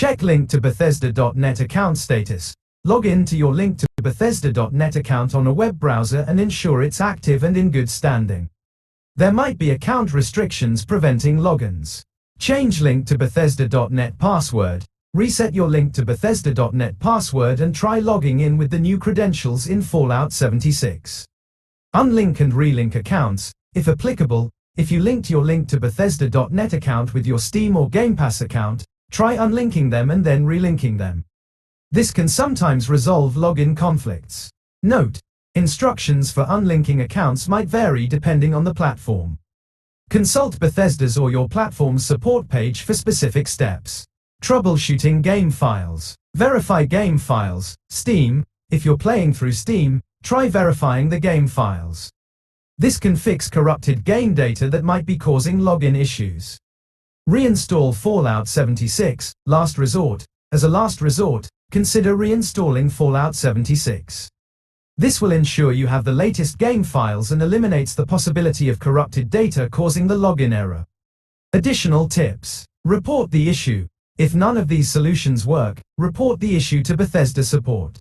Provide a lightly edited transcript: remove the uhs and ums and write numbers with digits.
Check link to Bethesda.net account status. Log in to your link to Bethesda.net account on a web browser and ensure it's active and in good standing. There might be account restrictions preventing logins. Change link to Bethesda.net password. Reset your link to Bethesda.net password and try logging in with the new credentials in Fallout 76. Unlink and relink accounts, if applicable. If you linked your link to Bethesda.net account with your Steam or GamePass account, try unlinking them and then relinking them. This can sometimes resolve login conflicts. Note: instructions for unlinking accounts might vary depending on the platform. Consult Bethesda's or your platform's support page for specific steps. Troubleshooting game files. Verify game files. Steam. If you're playing through Steam, try verifying the game files. This can fix corrupted game data that might be causing login issues. Reinstall Fallout 76, last resort. As a last resort, consider reinstalling Fallout 76. This will ensure you have the latest game files and eliminates the possibility of corrupted data causing the login error. Additional tips. Report the issue. If none of these solutions work, report the issue to Bethesda support.